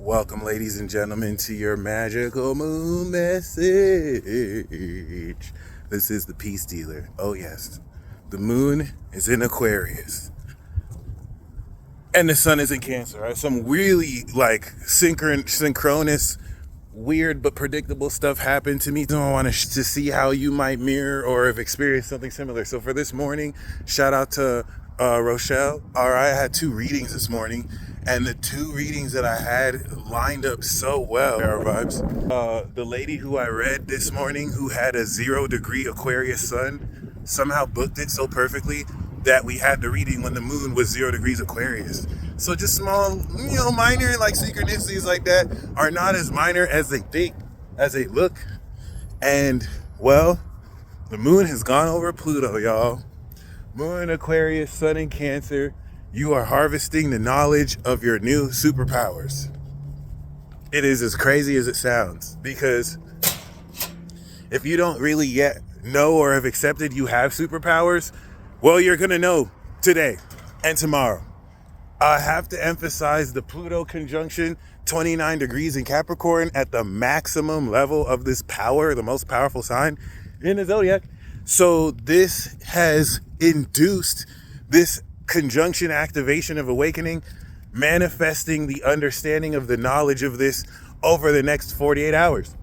Welcome, ladies and gentlemen, to your magical moon message. This is the Peace Dealer. Oh, yes. The moon is in Aquarius. And the sun is in Cancer. Right? Some really, synchronous, weird but predictable stuff happened to me. I want to see how you might mirror or have experienced something similar. So for this morning, shout out to Rochelle. All right, I had 2 readings this morning. And the 2 readings that I had lined up so well. Our vibes. The lady who I read this morning, who had a 0-degree Aquarius sun, somehow booked it so perfectly that we had the reading when the moon was 0 degrees Aquarius. So just small, minor synchronicities like that are not as minor as they think, as they look. And well, the moon has gone over Pluto, y'all. Moon in Aquarius, sun in Cancer. You are harvesting the knowledge of your new superpowers. It is as crazy as it sounds, because if you don't really yet know or have accepted you have superpowers, well, you're going to know today and tomorrow. I have to emphasize the Pluto conjunction, 29 degrees in Capricorn, at the maximum level of this power, the most powerful sign in the zodiac. So this has induced this conjunction activation of awakening, manifesting the understanding of the knowledge of this over the next 48 hours.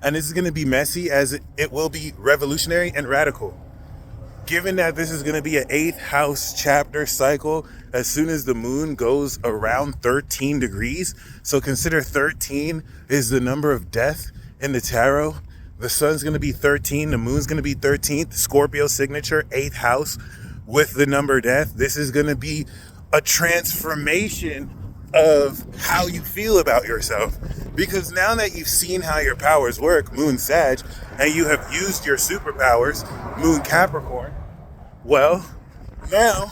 And this is going to be messy, as it will be revolutionary and radical. Given that this is going to be an 8th house chapter cycle as soon as the moon goes around 13 degrees. So consider 13 is the number of death in the tarot. The sun's going to be 13. The moon's going to be 13th. Scorpio signature, 8th house with the number death. This is going to be a transformation of how you feel about yourself. Because now that you've seen how your powers work, Moon Sag, and you have used your superpowers, Moon Capricorn, well, now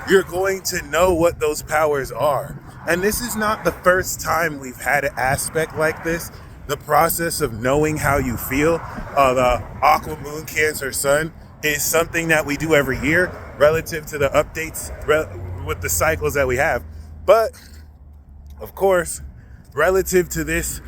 you're going to know what those powers are. And this is not the first time we've had an aspect like this. The process of knowing how you feel, the Aqua Moon Cancer Sun, is something that we do every year relative to the updates with the cycles that we have. But, of course, relative to this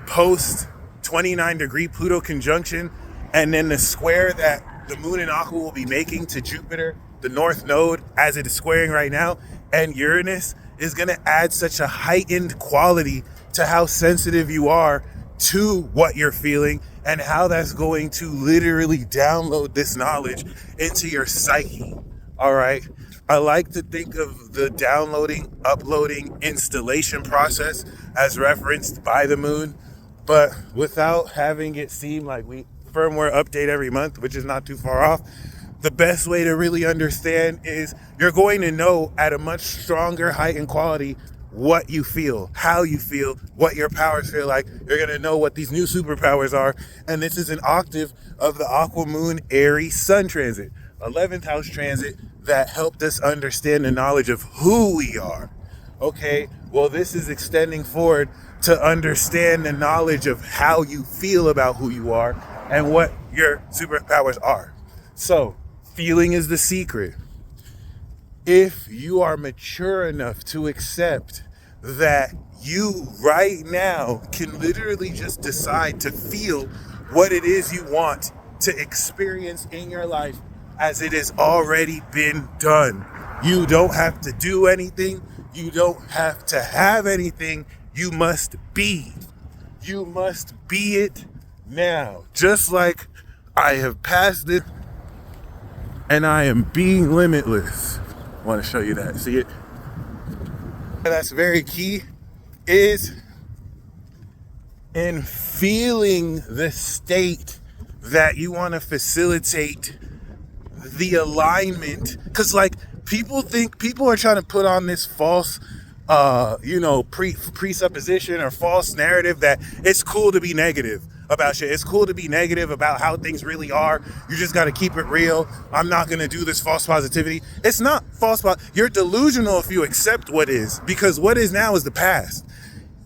post 29 degree Pluto conjunction, and then the square that the moon and Aqua will be making to Jupiter, the North Node, as it is squaring right now, and Uranus, is going to add such a heightened quality to how sensitive you are to what you're feeling, and how that's going to literally download this knowledge into your psyche. All right. I like to think of the downloading, uploading, installation process as referenced by the moon, but without having it seem like we firmware update every month, which is not too far off. The best way to really understand is you're going to know at a much stronger heightened quality what you feel, how you feel, what your powers feel like. You're going to know what these new superpowers are. And this is an octave of the Aqua Moon Aries Sun transit, 11th house transit, that helped us understand the knowledge of who we are. Okay, well, this is extending forward to understand the knowledge of how you feel about who you are and what your superpowers are. So, feeling is the secret. If you are mature enough to accept that you right now can literally just decide to feel what it is you want to experience in your life as it has already been done. You don't have to do anything. You don't have to have anything. You must be. You must be it now. Just like I have passed it and I am being limitless. I want to show you that. See it? That's very key, is in feeling the state that you want to facilitate the alignment. Because people are trying to put on this false presupposition or false narrative that it's cool to be negative about shit. It's cool to be negative about how things really are. You just got to keep it real. I'm not going to do this false positivity. It's not false. You're delusional if you accept what is, because what is now is the past.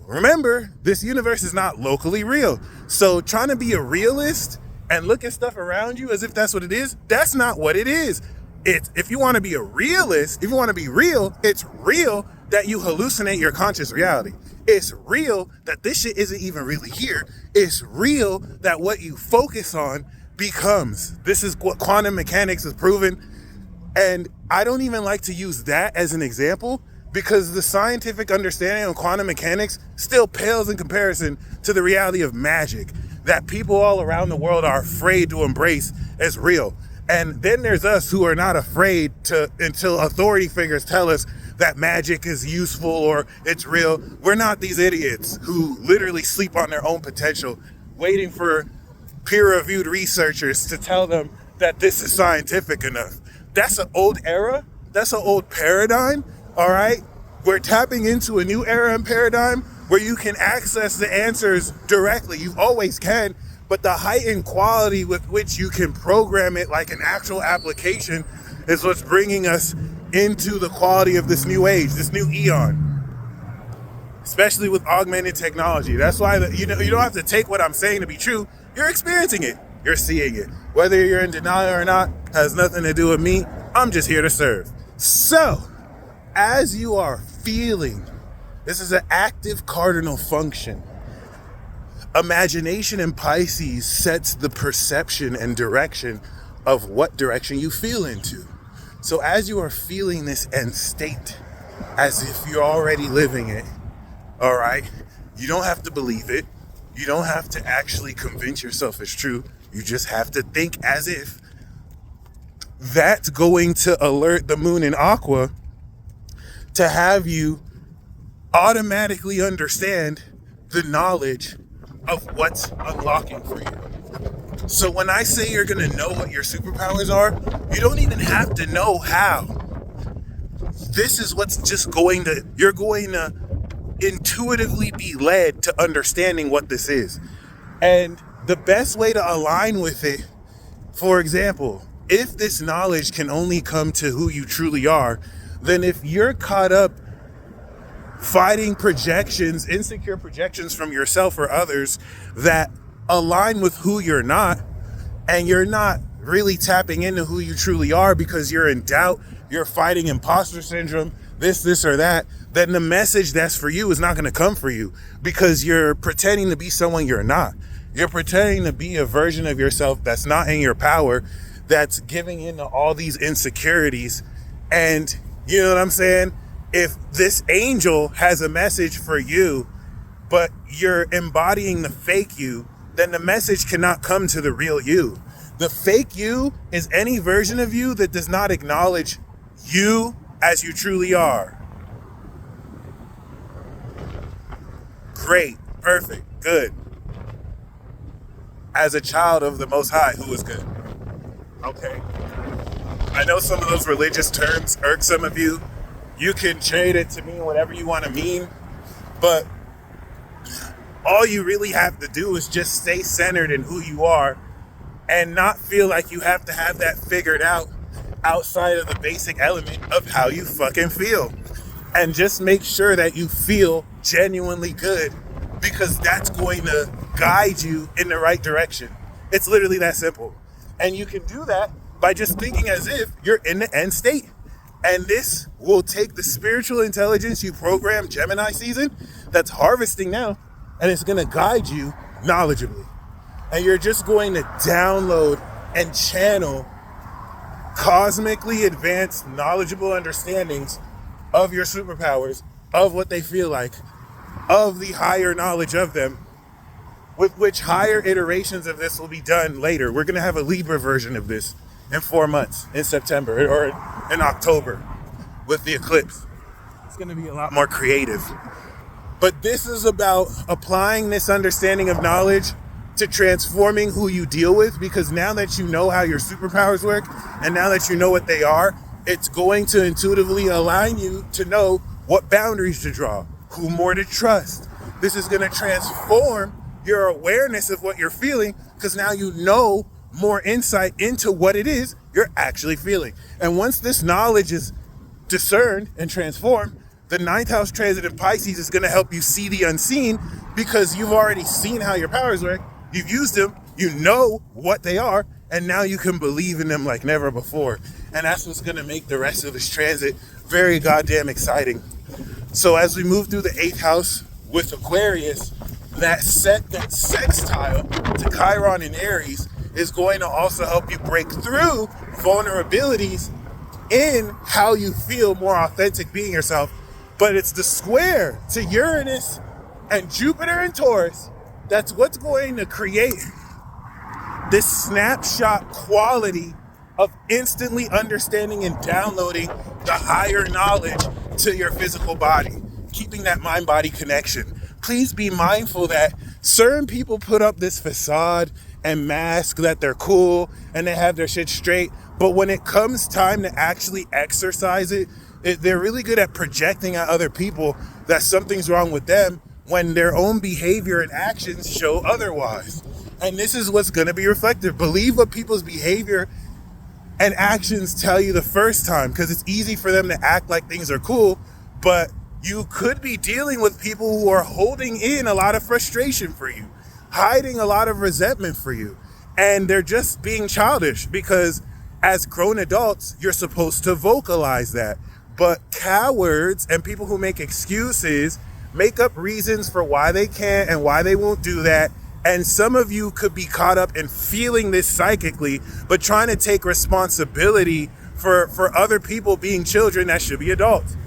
Remember, this universe is not locally real. So trying to be a realist and look at stuff around you as if that's what it is, that's not what it is. If you want to be a realist, if you want to be real, it's real that you hallucinate your conscious reality. It's real that this shit isn't even really here. It's real that what you focus on becomes. This is what quantum mechanics has proven. And I don't even like to use that as an example because the scientific understanding of quantum mechanics still pales in comparison to the reality of magic that people all around the world are afraid to embrace as real. And then there's us who are not afraid to, until authority figures tell us that magic is useful or it's real. We're not these idiots who literally sleep on their own potential, waiting for peer-reviewed researchers to tell them that this is scientific enough. That's an old era. That's an old paradigm, all right? We're tapping into a new era and paradigm where you can access the answers directly. You always can, but the heightened quality with which you can program it like an actual application is what's bringing us into the quality of this new age, this new eon, especially with augmented technology. That's why you don't have to take what I'm saying to be true. You're experiencing it. You're seeing it. Whether you're in denial or not has nothing to do with me. I'm just here to serve. So, as you are feeling, this is an active cardinal function. Imagination in Pisces sets the perception and direction of what direction you feel into. So as you are feeling this end state, as if you're already living it, all right, you don't have to believe it. You don't have to actually convince yourself it's true. You just have to think as if. That's going to alert the moon in Aqua to have you automatically understand the knowledge of what's unlocking for you. So when I say you're going to know what your superpowers are, you don't even have to know how. This is what's just you're going to intuitively be led to understanding what this is. And the best way to align with it, for example, if this knowledge can only come to who you truly are, then if you're caught up fighting projections, insecure projections from yourself or others that align with who you're not, and you're not really tapping into who you truly are because you're in doubt, you're fighting imposter syndrome, this or that, then the message that's for you is not going to come for you because you're pretending to be someone you're not. You're pretending to be a version of yourself that's not in your power, that's giving into all these insecurities. And you know what I'm saying? If this angel has a message for you, but you're embodying the fake you, then the message cannot come to the real you. The fake you is any version of you that does not acknowledge you as you truly are. Great, perfect, good. As a child of the Most High, who is good. Okay. I know some of those religious terms irk some of you. You can trade it to mean whatever you want to mean, but all you really have to do is just stay centered in who you are and not feel like you have to have that figured out outside of the basic element of how you fucking feel. And just make sure that you feel genuinely good, because that's going to guide you in the right direction. It's literally that simple. And you can do that by just thinking as if you're in the end state. And this will take the spiritual intelligence you programmed Gemini season that's harvesting now, and it's going to guide you knowledgeably. And you're just going to download and channel cosmically advanced, knowledgeable understandings of your superpowers, of what they feel like, of the higher knowledge of them, with which higher iterations of this will be done later. We're going to have a Libra version of this in 4 months, in September or in October with the eclipse. It's going to be a lot more creative. But this is about applying this understanding of knowledge to transforming who you deal with, because now that you know how your superpowers work and now that you know what they are, it's going to intuitively align you to know what boundaries to draw, who more to trust. This is going to transform your awareness of what you're feeling, because now you know more insight into what it is you're actually feeling. And once this knowledge is discerned and transformed, the 9th house transit in Pisces is going to help you see the unseen, because you've already seen how your powers work. You've used them. You know what they are. And now you can believe in them like never before. And that's what's going to make the rest of this transit very goddamn exciting. So as we move through the 8th house with Aquarius, that sextile to Chiron in Aries is going to also help you break through vulnerabilities in how you feel more authentic being yourself. But it's the square to Uranus and Jupiter and Taurus that's what's going to create this snapshot quality of instantly understanding and downloading the higher knowledge to your physical body, keeping that mind-body connection. Please be mindful that certain people put up this facade and mask that they're cool and they have their shit straight, but when it comes time to actually exercise it, they're really good at projecting at other people that something's wrong with them when their own behavior and actions show otherwise. And this is what's going to be reflective. Believe what people's behavior and actions tell you the first time, because it's easy for them to act like things are cool, but you could be dealing with people who are holding in a lot of frustration for you, hiding a lot of resentment for you, and they're just being childish because as grown adults, you're supposed to vocalize that. But cowards and people who make excuses make up reasons for why they can't and why they won't do that. And some of you could be caught up in feeling this psychically, but trying to take responsibility for other people being children that should be adults.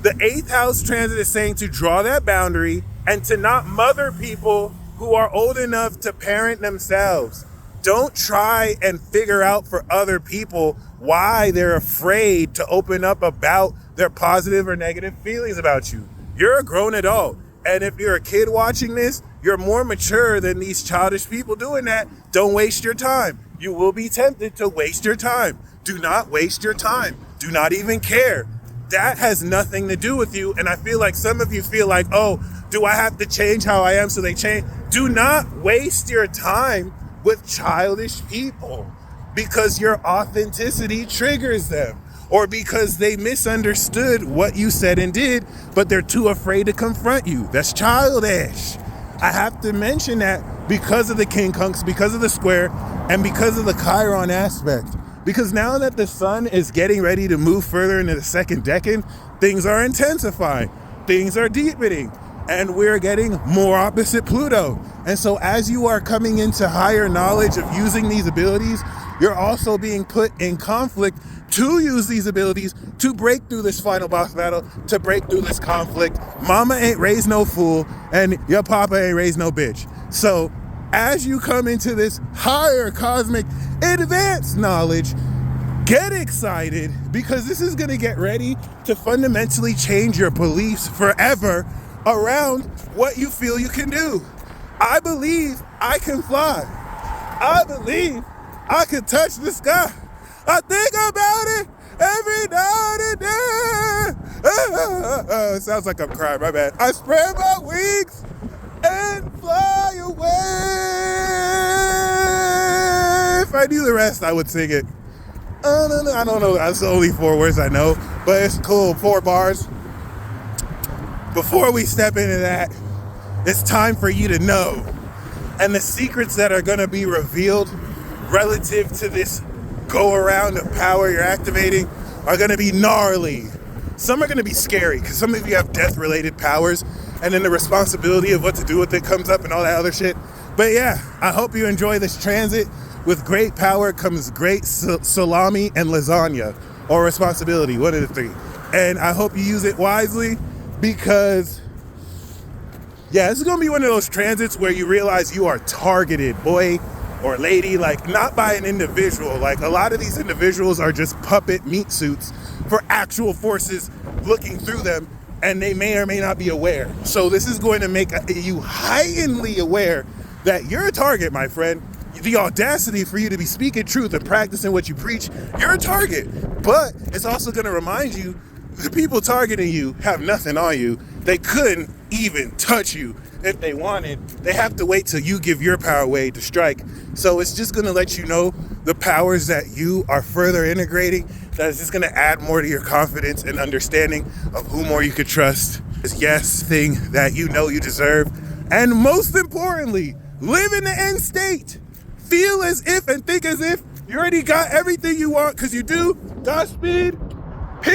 The 8th house transit is saying to draw that boundary and to not mother people who are old enough to parent themselves. Don't try and figure out for other people why they're afraid to open up about their positive or negative feelings about you. You're a grown adult. And if you're a kid watching this, you're more mature than these childish people doing that. Don't waste your time. You will be tempted to waste your time. Do not waste your time. Do not even care. That has nothing to do with you. And I feel like some of you feel like, oh, do I have to change how I am so they change? Do not waste your time with childish people because your authenticity triggers them, or because they misunderstood what you said and did, but they're too afraid to confront you. That's childish. I have to mention that because of the quincunx, because of the square, and because of the Chiron aspect. Because now that the sun is getting ready to move further into the 2nd decan, things are intensifying, things are deepening, and we're getting more opposite Pluto. And so as you are coming into higher knowledge of using these abilities, you're also being put in conflict to use these abilities to break through this final boss battle, to break through this conflict. Mama ain't raised no fool, and your papa ain't raised no bitch. So as you come into this higher cosmic advanced knowledge, get excited, because this is gonna get ready to fundamentally change your beliefs forever around what you feel you can do. I believe I can fly. I believe I can touch the sky. I think about it every now and then. It sounds like I'm crying, my bad. I spread my wings and fly away. If I knew the rest, I would sing it. I don't know. That's the only 4 words I know, but it's cool. 4 bars. Before we step into that, it's time for you to know. And the secrets that are going to be revealed relative to this go around of power you're activating are going to be gnarly. Some are going to be scary because some of you have death related powers, and then the responsibility of what to do with it comes up and all that other shit. But yeah, I hope you enjoy this transit. With great power comes great salami and lasagna, or responsibility, one of the 3. And I hope you use it wisely, because yeah, this is going to be one of those transits where you realize you are targeted, boy or lady, like not by an individual. Like a lot of these individuals are just puppet meat suits for actual forces looking through them, and they may or may not be aware. So this is going to make you heightenedly aware that you're a target, my friend. The audacity for you to be speaking truth and practicing what you preach, you're a target. But it's also going to remind you the people targeting you have nothing on you. They couldn't even touch you if they wanted. They have to wait till you give your power away to strike. So it's just going to let you know the powers that you are further integrating. That is just going to add more to your confidence and understanding of who more you could trust. This yes thing that you know you deserve. And most importantly, live in the end state. Feel as if and think as if you already got everything you want, because you do. Godspeed. Peace.